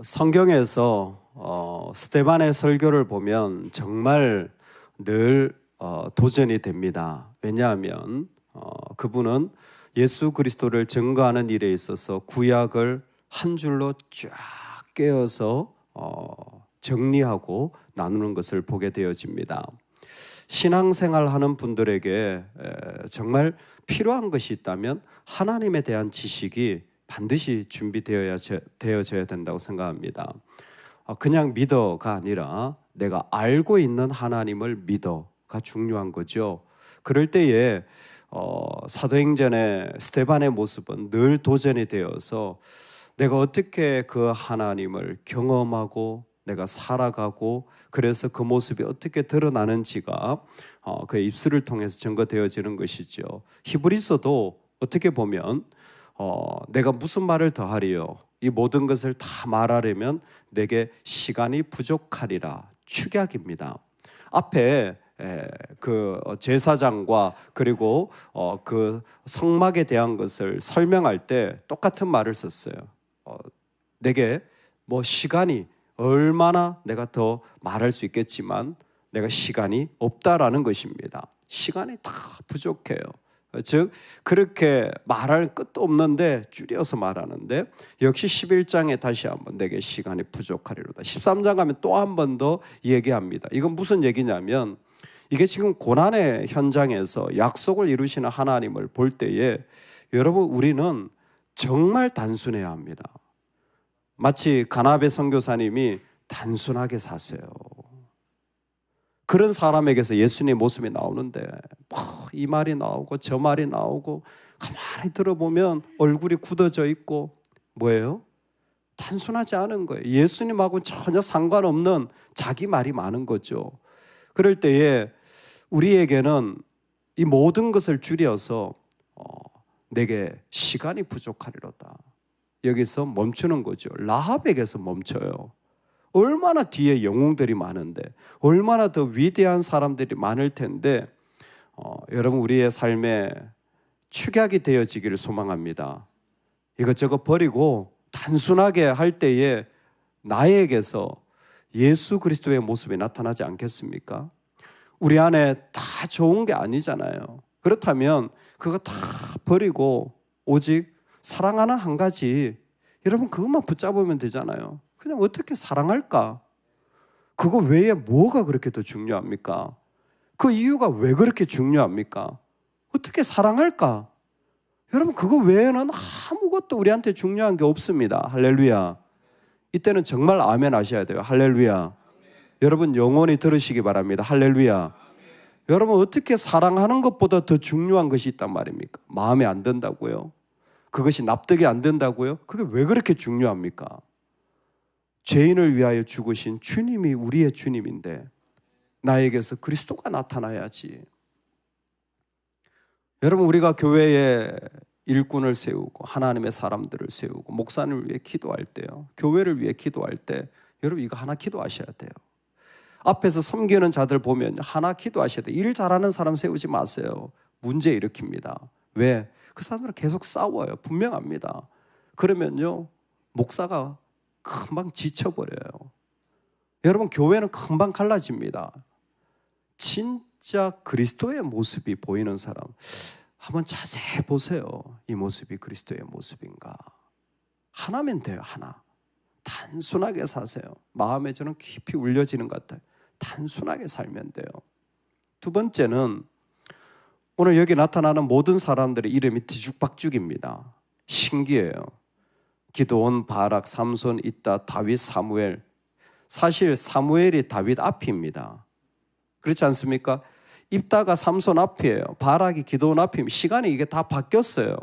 성경에서 스데반의 설교를 보면 정말 늘 도전이 됩니다. 왜냐하면 그분은 예수 그리스도를 증거하는 일에 있어서 구약을 한 줄로 쫙 꿰어서 정리하고 나누는 것을 보게 되어집니다. 신앙생활하는 분들에게 정말 필요한 것이 있다면 하나님에 대한 지식이 반드시 준비되어져야 된다고 생각합니다. 그냥 믿어가 아니라 내가 알고 있는 하나님을 믿어가 중요한 거죠. 그럴 때에 사도행전의 스데반의 모습은 늘 도전이 되어서 내가 어떻게 그 하나님을 경험하고 내가 살아가고 그래서 그 모습이 어떻게 드러나는지가 그의 입술을 통해서 증거되어지는 것이죠. 히브리서도 어떻게 보면 내가 무슨 말을 더하리요? 이 모든 것을 다 말하려면 내게 시간이 부족하리라. 축약입니다. 앞에 그 제사장과 그리고 그 성막에 대한 것을 설명할 때 똑같은 말을 썼어요. 내게 뭐 시간이 얼마나 내가 더 말할 수 있겠지만 내가 시간이 없다라는 것입니다. 시간이 다 부족해요. 즉 그렇게 말할 끝도 없는데 줄여서 말하는데 역시 11장에 다시 한번 내게 시간이 부족하리로다. 13장 가면 또 한 번 더 얘기합니다. 이건 무슨 얘기냐면 이게 지금 고난의 현장에서 약속을 이루시는 하나님을 볼 때에 여러분 우리는 정말 단순해야 합니다. 마치 가나베 선교사님이 단순하게 사세요. 그런 사람에게서 예수님의 모습이 나오는데 이 말이 나오고 저 말이 나오고 가만히 들어보면 얼굴이 굳어져 있고 뭐예요? 단순하지 않은 거예요. 예수님하고는 전혀 상관없는 자기 말이 많은 거죠. 그럴 때에 우리에게는 이 모든 것을 줄여서 내게 시간이 부족하리로다. 여기서 멈추는 거죠. 라합에게서 멈춰요. 얼마나 뒤에 영웅들이 많은데 얼마나 더 위대한 사람들이 많을 텐데 여러분 우리의 삶에 축약이 되어지기를 소망합니다. 이것저것 버리고 단순하게 할 때에 나에게서 예수 그리스도의 모습이 나타나지 않겠습니까? 우리 안에 다 좋은 게 아니잖아요. 그렇다면 그거 다 버리고 오직 사랑하는 한 가지 여러분 그것만 붙잡으면 되잖아요. 그냥 어떻게 사랑할까? 그거 외에 뭐가 그렇게 더 중요합니까? 그 이유가 왜 그렇게 중요합니까? 어떻게 사랑할까? 여러분 그거 외에는 아무것도 우리한테 중요한 게 없습니다. 할렐루야. 이때는 정말 아멘 하셔야 돼요. 할렐루야. 여러분 영원히 들으시기 바랍니다. 할렐루야. 여러분 어떻게 사랑하는 것보다 더 중요한 것이 있단 말입니까? 마음에 안 든다고요? 그것이 납득이 안 된다고요? 그게 왜 그렇게 중요합니까? 죄인을 위하여 죽으신 주님이 우리의 주님인데 나에게서 그리스도가 나타나야지. 여러분 우리가 교회에 일꾼을 세우고 하나님의 사람들을 세우고 목사님을 위해 기도할 때요. 교회를 위해 기도할 때 여러분 이거 하나 기도하셔야 돼요. 앞에서 섬기는 자들 보면 하나 기도하셔야 돼요. 일 잘하는 사람 세우지 마세요. 문제 일으킵니다. 왜? 그 사람들은 계속 싸워요. 분명합니다. 그러면요 목사가 금방 지쳐버려요. 여러분 교회는 금방 갈라집니다. 진짜 그리스도의 모습이 보이는 사람 한번 자세히 보세요. 이 모습이 그리스도의 모습인가? 하나면 돼요. 하나. 단순하게 사세요. 마음에 저는 깊이 울려지는 것 같아요. 단순하게 살면 돼요. 두 번째는 오늘 여기 나타나는 모든 사람들의 이름이 뒤죽박죽입니다. 신기해요. 기드온, 바락, 삼손, 이따, 다윗, 사무엘. 사실 사무엘이 다윗 앞입니다. 그렇지 않습니까? 입다가 삼손 앞이에요. 바락이 기드온 앞입니다. 시간이 이게 다 바뀌었어요.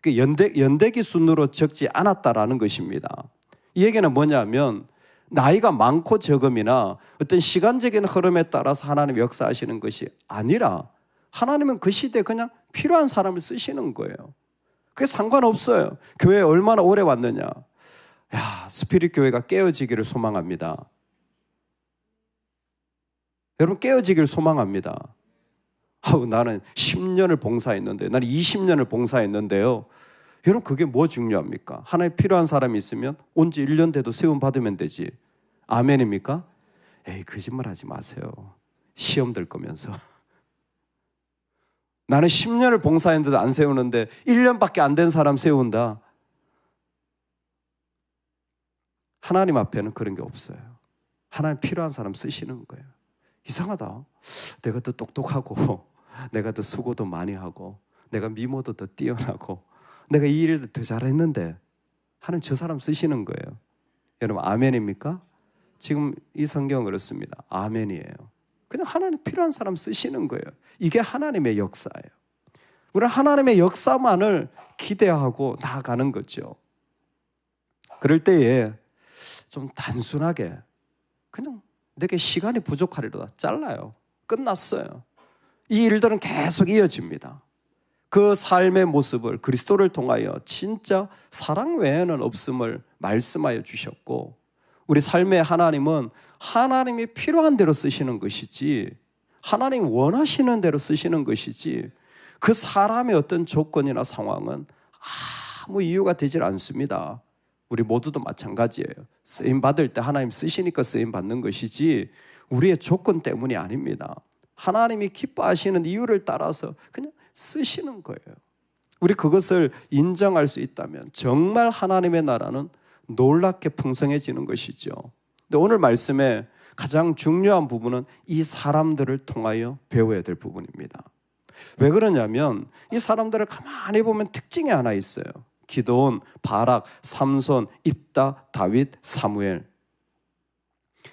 연대기 순으로 적지 않았다라는 것입니다. 이 얘기는 뭐냐면 나이가 많고 적음이나 어떤 시간적인 흐름에 따라서 하나님 역사하시는 것이 아니라 하나님은 그 시대에 그냥 필요한 사람을 쓰시는 거예요. 그게 상관없어요. 교회에 얼마나 오래 왔느냐. 야, 스피릿 교회가 깨어지기를 소망합니다. 여러분 깨어지기를 소망합니다. 나는 10년을 봉사했는데 나는 20년을 봉사했는데요. 여러분 그게 뭐 중요합니까? 하나님 필요한 사람이 있으면 온 지 1년 돼도 세움 받으면 되지. 아멘입니까? 에이 거짓말하지 마세요. 시험 들 거면서. 나는 10년을 봉사했는데도 안 세우는데 1년밖에 안 된 사람 세운다. 하나님 앞에는 그런 게 없어요. 하나님 필요한 사람 쓰시는 거예요. 이상하다. 내가 더 똑똑하고 내가 더 수고도 많이 하고 내가 미모도 더 뛰어나고 내가 이 일을 더 잘했는데 하나님 저 사람 쓰시는 거예요. 여러분 아멘입니까? 지금 이 성경은 그렇습니다. 아멘이에요. 그냥 하나님 필요한 사람 쓰시는 거예요. 이게 하나님의 역사예요. 우리는 하나님의 역사만을 기대하고 나아가는 거죠. 그럴 때에 좀 단순하게 그냥 내게 시간이 부족하리로다 잘라요. 끝났어요. 이 일들은 계속 이어집니다. 그 삶의 모습을 그리스도를 통하여 진짜 사랑 외에는 없음을 말씀하여 주셨고 우리 삶의 하나님은 하나님이 필요한 대로 쓰시는 것이지 하나님 원하시는 대로 쓰시는 것이지 그 사람의 어떤 조건이나 상황은 아무 이유가 되질 않습니다. 우리 모두도 마찬가지예요. 쓰임 받을 때 하나님 쓰시니까 쓰임 받는 것이지 우리의 조건 때문이 아닙니다. 하나님이 기뻐하시는 이유를 따라서 그냥 쓰시는 거예요. 우리 그것을 인정할 수 있다면 정말 하나님의 나라는 놀랍게 풍성해지는 것이죠. 근데 오늘 말씀에 가장 중요한 부분은 이 사람들을 통하여 배워야 될 부분입니다. 왜 그러냐면 이 사람들을 가만히 보면 특징이 하나 있어요. 기드온, 바락, 삼손, 입다, 다윗, 사무엘.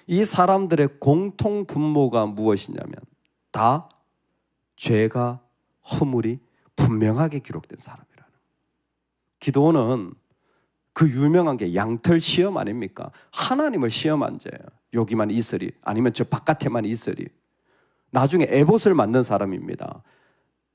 이 사람들의 공통 분모가 무엇이냐면 다 죄가 허물이 분명하게 기록된 사람이라는. 기드온은 그 유명한 게 양털 시험 아닙니까? 하나님을 시험한 자예요. 여기만 있으리 아니면 저 바깥에만 있으리. 나중에 에봇을 만든 사람입니다.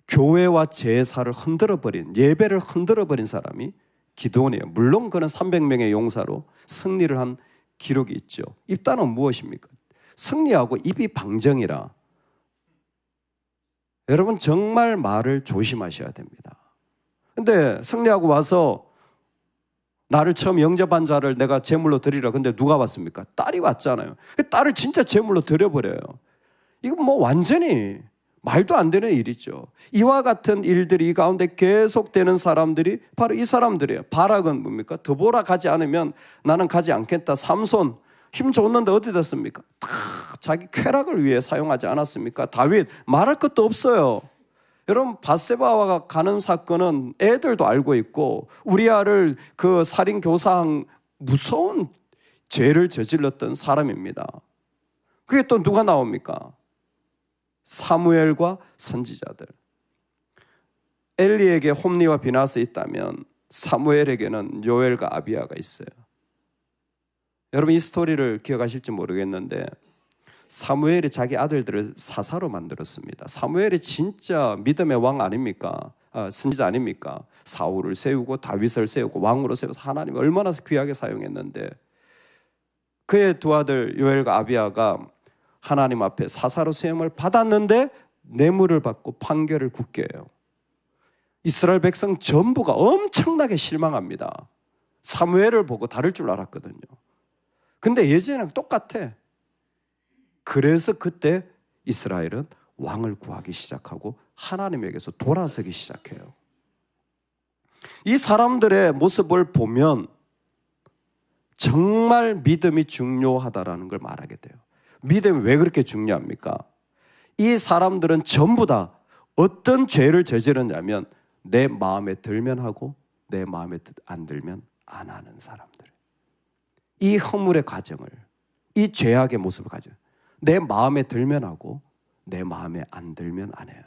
교회와 제사를 흔들어버린, 예배를 흔들어버린 사람이 기드온이에요. 물론 그는 300명의 용사로 승리를 한 기록이 있죠. 입다는 무엇입니까? 승리하고 입이 방정이라. 여러분 정말 말을 조심하셔야 됩니다. 근데 승리하고 와서 나를 처음 영접한 자를 내가 제물로 드리라. 근데 누가 왔습니까? 딸이 왔잖아요. 딸을 진짜 제물로 드려버려요. 이건 뭐 완전히 말도 안 되는 일이죠. 이와 같은 일들이 이 가운데 계속되는 사람들이 바로 이 사람들이에요. 바락은 뭡니까? 드보라 가지 않으면 나는 가지 않겠다. 삼손 힘 줬는데 어디 됐습니까? 다 자기 쾌락을 위해 사용하지 않았습니까? 다윗 말할 것도 없어요. 여러분 밧세바와 가는 사건은 애들도 알고 있고 우리아를 그 살인 교사한 무서운 죄를 저질렀던 사람입니다. 그게 또 누가 나옵니까? 사무엘과 선지자들. 엘리에게 홈리와 비나스 있다면 사무엘에게는 요엘과 아비야가 있어요. 여러분 이 스토리를 기억하실지 모르겠는데 사무엘이 자기 아들들을 사사로 만들었습니다. 사무엘이 진짜 믿음의 왕 아닙니까? 선지자 아닙니까? 사울을 세우고 다윗을 세우고 왕으로 세워서 하나님이 얼마나 귀하게 사용했는데 그의 두 아들 요엘과 아비야가 하나님 앞에 사사로 세움을 받았는데 뇌물을 받고 판결을 굳게 해요. 이스라엘 백성 전부가 엄청나게 실망합니다. 사무엘을 보고 다를 줄 알았거든요. 근데 예전에는 똑같아. 그래서 그때 이스라엘은 왕을 구하기 시작하고 하나님에게서 돌아서기 시작해요. 이 사람들의 모습을 보면 정말 믿음이 중요하다라는 걸 말하게 돼요. 믿음이 왜 그렇게 중요합니까? 이 사람들은 전부 다 어떤 죄를 저지르냐면 내 마음에 들면 하고 내 마음에 안 들면 안 하는 사람들. 이 허물의 과정을, 이 죄악의 모습을 가져 내 마음에 들면 하고 내 마음에 안 들면 안 해요.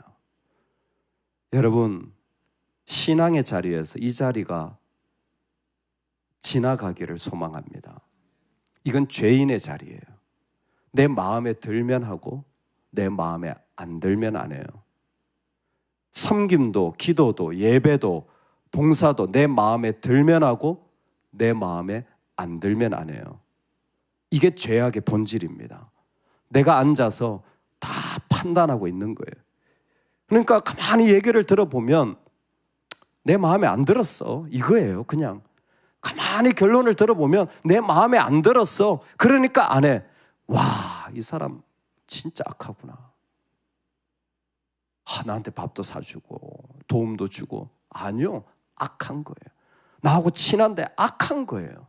여러분 신앙의 자리에서 이 자리가 지나가기를 소망합니다. 이건 죄인의 자리예요. 내 마음에 들면 하고 내 마음에 안 들면 안 해요. 섬김도 기도도 예배도 봉사도 내 마음에 들면 하고 내 마음에 안 들면 안 해요. 이게 죄악의 본질입니다. 내가 앉아서 다 판단하고 있는 거예요. 그러니까 가만히 얘기를 들어보면 내 마음에 안 들었어. 이거예요. 그냥 가만히 결론을 들어보면 내 마음에 안 들었어. 그러니까 안 해. 와, 이 사람 진짜 악하구나. 나한테 밥도 사주고 도움도 주고. 아니요, 악한 거예요. 나하고 친한데 악한 거예요.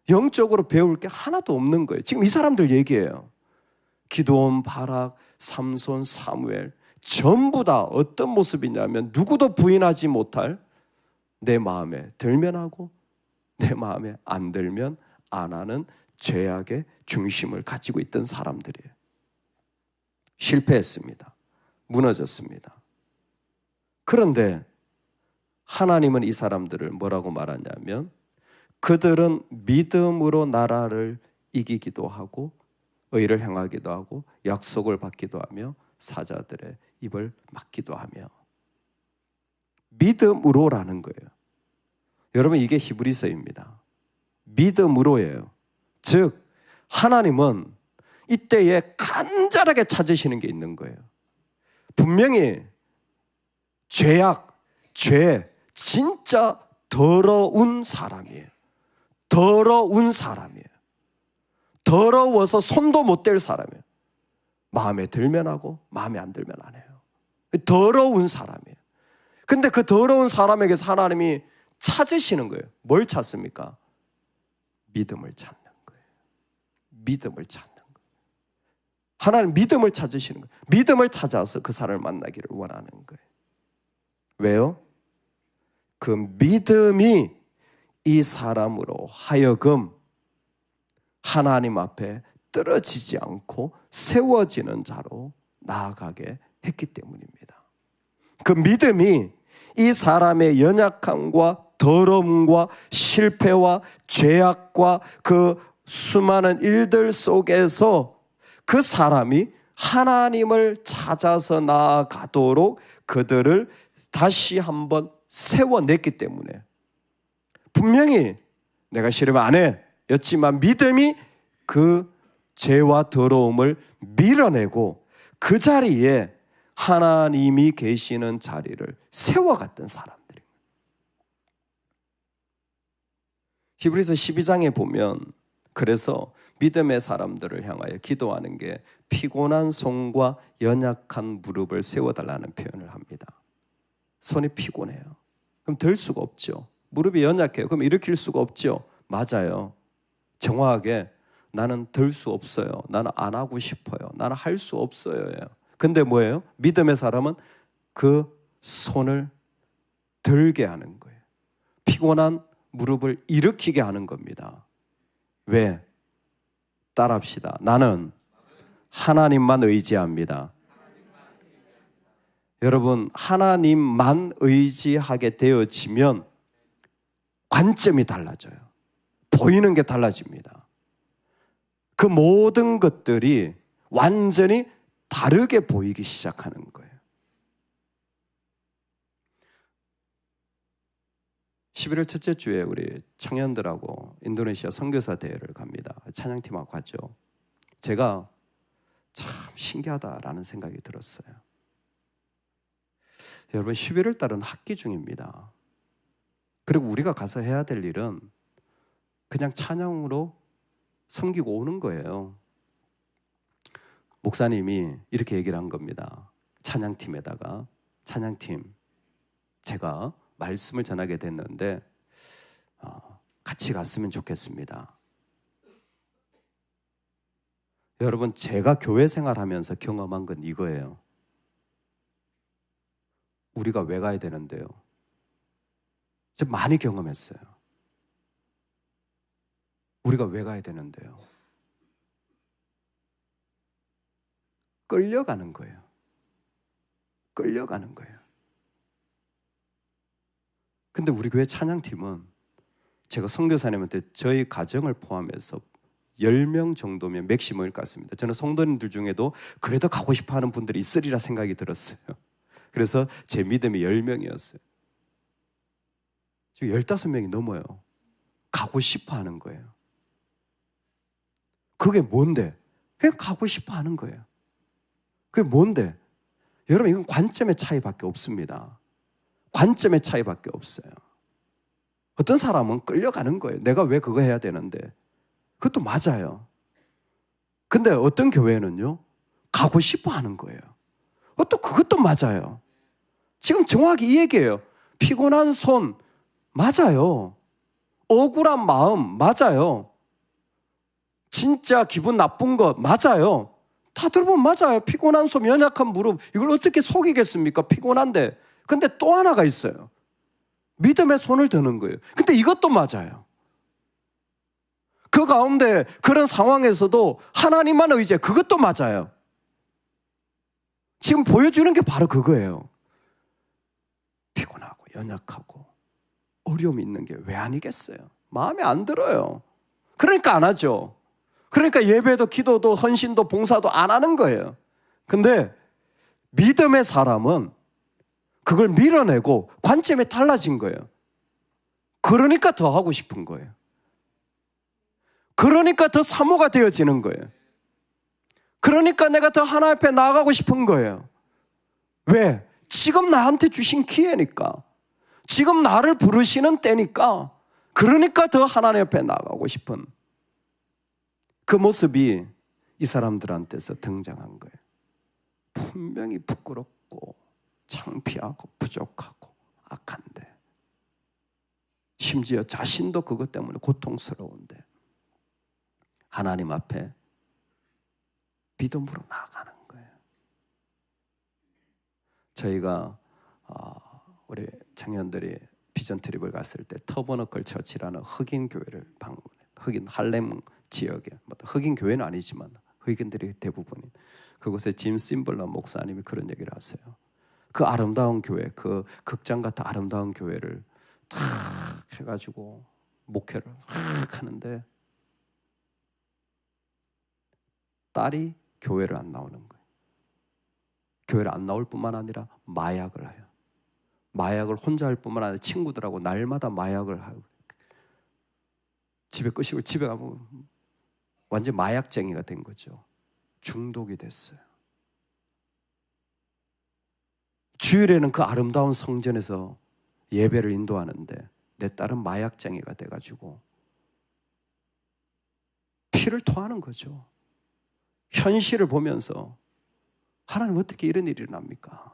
영적으로 배울 게 하나도 없는 거예요. 지금 이 사람들 얘기예요. 기드온, 바락, 삼손, 사무엘 전부 다 어떤 모습이냐면 누구도 부인하지 못할 내 마음에 들면 하고 내 마음에 안 들면 안 하는 죄악의 중심을 가지고 있던 사람들이에요. 실패했습니다. 무너졌습니다. 그런데 하나님은 이 사람들을 뭐라고 말하냐면 그들은 믿음으로 나라를 이기기도 하고 의를 행하기도 하고 약속을 받기도 하며 사자들의 입을 막기도 하며. 믿음으로라는 거예요. 여러분, 이게 히브리서입니다. 믿음으로예요. 즉 하나님은 이때에 간절하게 찾으시는 게 있는 거예요. 분명히 죄악, 죄, 진짜 더러운 사람이에요. 더러운 사람이에요. 더러워서 손도 못 댈 사람이에요. 마음에 들면 하고 마음에 안 들면 안 해요. 더러운 사람이에요. 근데 그 더러운 사람에게서 하나님이 찾으시는 거예요. 뭘 찾습니까? 믿음을 찾는 거예요. 믿음을 찾는 거예요. 하나님 믿음을 찾으시는 거예요. 믿음을 찾아서 그 사람을 만나기를 원하는 거예요. 왜요? 그 믿음이 이 사람으로 하여금 하나님 앞에 떨어지지 않고 세워지는 자로 나아가게 했기 때문입니다. 그 믿음이 이 사람의 연약함과 더러움과 실패와 죄악과 그 수많은 일들 속에서 그 사람이 하나님을 찾아서 나아가도록 그들을 다시 한번 세워냈기 때문에 분명히 내가 싫으면 안 해 였지만 믿음이 그 죄와 더러움을 밀어내고 그 자리에 하나님이 계시는 자리를 세워갔던 사람들입니다. 히브리서 12장에 보면 그래서 믿음의 사람들을 향하여 기도하는 게 피곤한 손과 연약한 무릎을 세워달라는 표현을 합니다. 손이 피곤해요. 그럼 들 수가 없죠. 무릎이 연약해요. 그럼 일으킬 수가 없죠. 맞아요. 정확하게 나는 들 수 없어요. 나는 안 하고 싶어요. 나는 할 수 없어요. 근데 뭐예요? 믿음의 사람은 그 손을 들게 하는 거예요. 피곤한 무릎을 일으키게 하는 겁니다. 왜? 따라합시다. 나는 하나님만 의지합니다. 여러분, 하나님만 의지하게 되어지면 관점이 달라져요. 보이는 게 달라집니다. 그 모든 것들이 완전히 다르게 보이기 시작하는 거예요. 11월 첫째 주에 우리 청년들하고 인도네시아 선교사 대회를 갑니다. 찬양팀하고 가죠. 제가 참 신기하다라는 생각이 들었어요. 여러분, 11월 달은 학기 중입니다. 그리고 우리가 가서 해야 될 일은 그냥 찬양으로 섬기고 오는 거예요. 목사님이 이렇게 얘기를 한 겁니다. 찬양팀에다가, 찬양팀, 제가 말씀을 전하게 됐는데 같이 갔으면 좋겠습니다. 여러분, 제가 교회 생활하면서 경험한 건 이거예요. 우리가 왜 가야 되는데요? 제가 많이 경험했어요. 우리가 왜 가야 되는데요? 끌려가는 거예요. 끌려가는 거예요. 근데 우리 교회 찬양팀은 제가 선교사님한테 저희 가정을 포함해서 10명 정도면 맥시멈일 것 같습니다. 저는 성도님들 중에도 그래도 가고 싶어하는 분들이 있으리라 생각이 들었어요. 그래서 제 믿음이 10명이었어요. 지금 15명이 넘어요. 가고 싶어하는 거예요. 그게 뭔데? 그냥 가고 싶어하는 거예요. 그게 뭔데? 여러분, 이건 관점의 차이밖에 없습니다. 관점의 차이밖에 없어요. 어떤 사람은 끌려가는 거예요. 내가 왜 그거 해야 되는데. 그것도 맞아요. 근데 어떤 교회는요, 가고 싶어 하는 거예요. 또 그것도 맞아요. 지금 정확히 이 얘기예요. 피곤한 손, 맞아요. 억울한 마음, 맞아요. 진짜 기분 나쁜 것, 맞아요. 다 들어보면 맞아요. 피곤한 손, 연약한 무릎, 이걸 어떻게 속이겠습니까? 피곤한데. 근데 또 하나가 있어요. 믿음의 손을 드는 거예요. 근데 이것도 맞아요. 그 가운데 그런 상황에서도 하나님만 의지해. 그것도 맞아요. 지금 보여주는 게 바로 그거예요. 피곤하고 연약하고 어려움이 있는 게 왜 아니겠어요? 마음에 안 들어요. 그러니까 안 하죠. 그러니까 예배도 기도도 헌신도 봉사도 안 하는 거예요. 근데 믿음의 사람은 그걸 밀어내고 관점이 달라진 거예요. 그러니까 더 하고 싶은 거예요. 그러니까 더 사모가 되어지는 거예요. 그러니까 내가 더 하나님 앞에 나아가고 싶은 거예요. 왜? 지금 나한테 주신 기회니까. 지금 나를 부르시는 때니까. 그러니까 더 하나님 앞에 나아가고 싶은 그 모습이 이 사람들한테서 등장한 거예요. 분명히 부끄럽고 창피하고 부족하고 악한데, 심지어 자신도 그것 때문에 고통스러운데 하나님 앞에 믿음으로 나아가는 거예요. 저희가 우리 청년들이 비전 트립을 갔을 때 터버너클 처치라는 흑인 교회를 방문해. 흑인 할렘 지역에, 흑인 교회는 아니지만 흑인들이 대부분인 그곳에 짐 심블러 목사님이 그런 얘기를 하세요. 그 아름다운 교회, 그 극장 같은 아름다운 교회를 탁 해가지고 목회를 탁 하는데 딸이 교회를 안 나오는 거예요. 교회를 안 나올 뿐만 아니라 마약을 해요. 마약을 혼자 할 뿐만 아니라 친구들하고 날마다 마약을 하고, 집에 끄시고 집에 가면 완전 마약쟁이가 된 거죠. 중독이 됐어요. 주일에는 그 아름다운 성전에서 예배를 인도하는데 내 딸은 마약쟁이가 돼가지고 피를 토하는 거죠. 현실을 보면서 하나님 어떻게 이런 일이 일어납니까?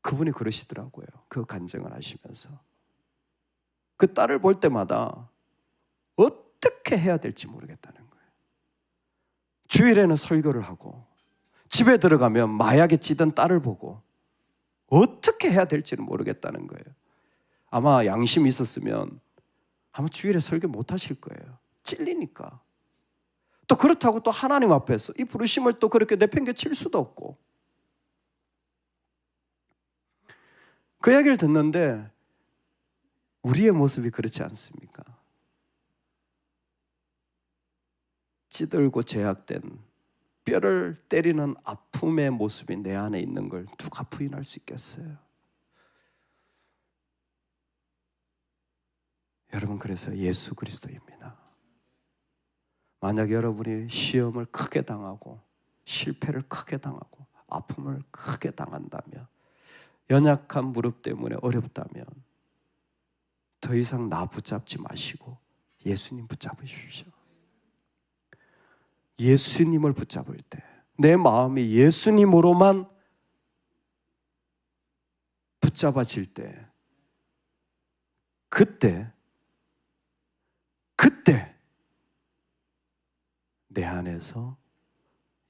그분이 그러시더라고요. 그 간증을 하시면서 그 딸을 볼 때마다 어떻게 해야 될지 모르겠다는 거예요. 주일에는 설교를 하고 집에 들어가면 마약에 찌든 딸을 보고 어떻게 해야 될지는 모르겠다는 거예요. 아마 양심이 있었으면 아마 주일에 설교 못 하실 거예요. 찔리니까. 또 그렇다고 또 하나님 앞에서 이 부르심을 또 그렇게 내팽개칠 수도 없고. 그 이야기를 듣는데 우리의 모습이 그렇지 않습니까? 찌들고 제약된 뼈를 때리는 아픔의 모습이 내 안에 있는 걸 누가 부인할 수 있겠어요? 여러분, 그래서 예수 그리스도입니다. 만약 여러분이 시험을 크게 당하고 실패를 크게 당하고 아픔을 크게 당한다면, 연약한 무릎 때문에 어렵다면 더 이상 나 붙잡지 마시고 예수님 붙잡으십시오. 예수님을 붙잡을 때, 내 마음이 예수님으로만 붙잡아질 때, 그때 내 안에서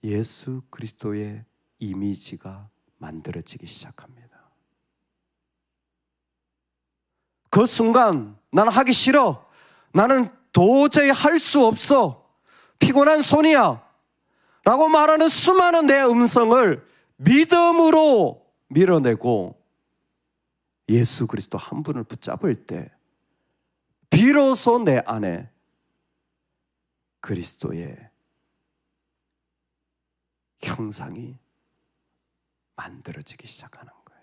예수 그리스도의 이미지가 만들어지기 시작합니다. 그 순간 나는 하기 싫어, 나는 도저히 할 수 없어, 피곤한 손이야 라고 말하는 수많은 내 음성을 믿음으로 밀어내고 예수 그리스도 한 분을 붙잡을 때 비로소 내 안에 그리스도의 형상이 만들어지기 시작하는 거예요.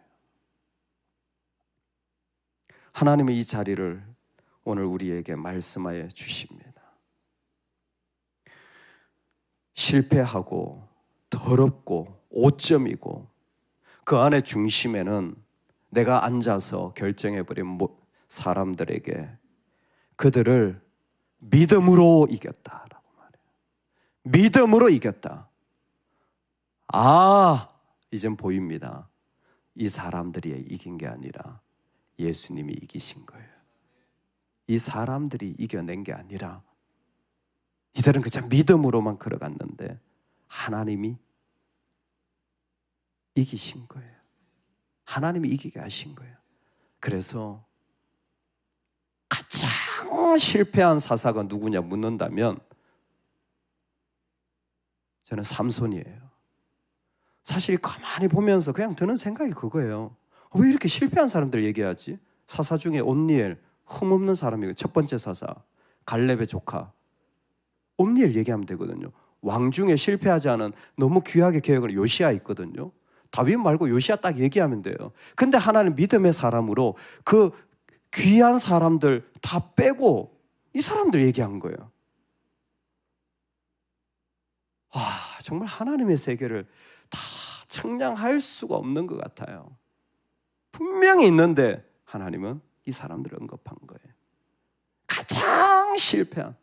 하나님은 이 자리를 오늘 우리에게 말씀하여 주십니다. 실패하고 더럽고 오점이고 그 안에 중심에는 내가 앉아서 결정해버린 사람들에게 그들을 믿음으로 이겼다라고 말해요. 믿음으로 이겼다. 이젠 보입니다. 이 사람들이 이긴 게 아니라 예수님이 이기신 거예요. 이 사람들이 이겨낸 게 아니라 이들은 그냥 믿음으로만 걸어갔는데 하나님이 이기신 거예요. 하나님이 이기게 하신 거예요. 그래서 가장 실패한 사사가 누구냐 묻는다면 저는 삼손이에요. 사실 가만히 보면서 그냥 드는 생각이 그거예요. 왜 이렇게 실패한 사람들 얘기하지? 사사 중에 온니엘, 흠없는 사람이고 첫 번째 사사, 갈렙의 조카 온니엘 얘기하면 되거든요. 왕 중에 실패하지 않은 너무 귀하게 계획을 요시야 있거든요. 다윗 말고 요시야 딱 얘기하면 돼요. 근데 하나는 믿음의 사람으로 그 귀한 사람들 다 빼고 이 사람들 얘기한 거예요. 정말 하나님의 세계를 다 측량할 수가 없는 것 같아요. 분명히 있는데 하나님은 이 사람들을 언급한 거예요. 가장 실패한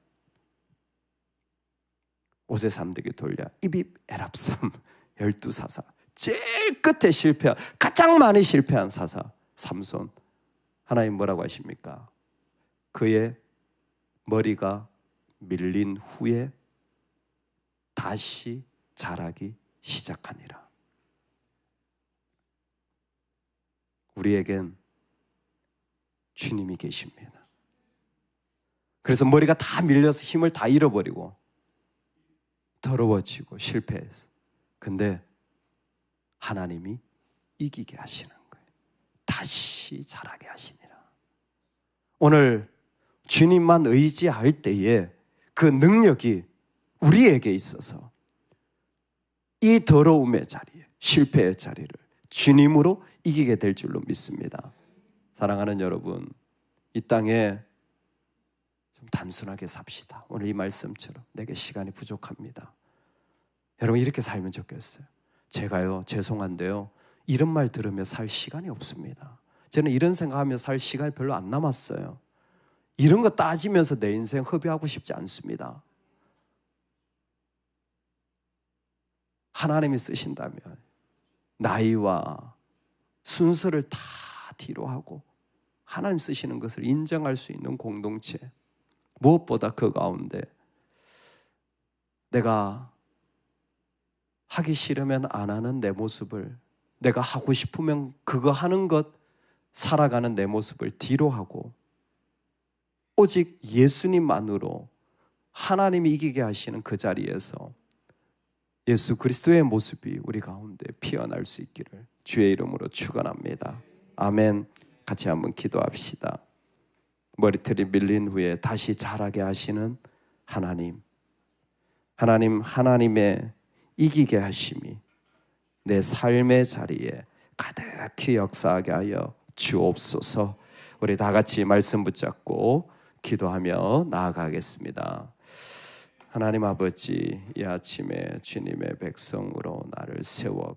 오세 삼대기 돌려 이빕 에랍삼 12사사 제일 끝에 실패한 가장 많이 실패한 사사 삼손. 하나님 뭐라고 하십니까? 그의 머리가 밀린 후에 다시 자라기 시작하니라. 우리에겐 주님이 계십니다. 그래서 머리가 다 밀려서 힘을 다 잃어버리고 더러워지고 실패해서 근데 하나님이 이기게 하시는 거예요. 다시 자라게 하시니라. 오늘 주님만 의지할 때에 그 능력이 우리에게 있어서 이 더러움의 자리에 실패의 자리를 주님으로 이기게 될 줄로 믿습니다. 사랑하는 여러분, 이 땅에 좀 단순하게 삽시다. 오늘 이 말씀처럼 내게 시간이 부족합니다. 여러분 이렇게 살면 좋겠어요. 제가요 죄송한데요 이런 말 들으며 살 시간이 없습니다. 저는 이런 생각하며 살 시간이 별로 안 남았어요. 이런 거 따지면서 내 인생 허비하고 싶지 않습니다. 하나님이 쓰신다면 나이와 순서를 다 뒤로 하고 하나님 쓰시는 것을 인정할 수 있는 공동체, 무엇보다 그 가운데 내가 하기 싫으면 안 하는 내 모습을, 내가 하고 싶으면 그거 하는 것 살아가는 내 모습을 뒤로 하고 오직 예수님만으로 하나님이 이기게 하시는 그 자리에서 예수 그리스도의 모습이 우리 가운데 피어날 수 있기를 주의 이름으로 축원합니다. 아멘. 같이 한번 기도합시다. 머리털이 밀린 후에 다시 자라게 하시는 하나님, 하나님의 이기게 하심이 내 삶의 자리에 가득히 역사하게 하여 주옵소서. 우리 다 같이 말씀 붙잡고 기도하며 나아가겠습니다. 하나님 아버지, 이 아침에 주님의 백성으로 나를 세워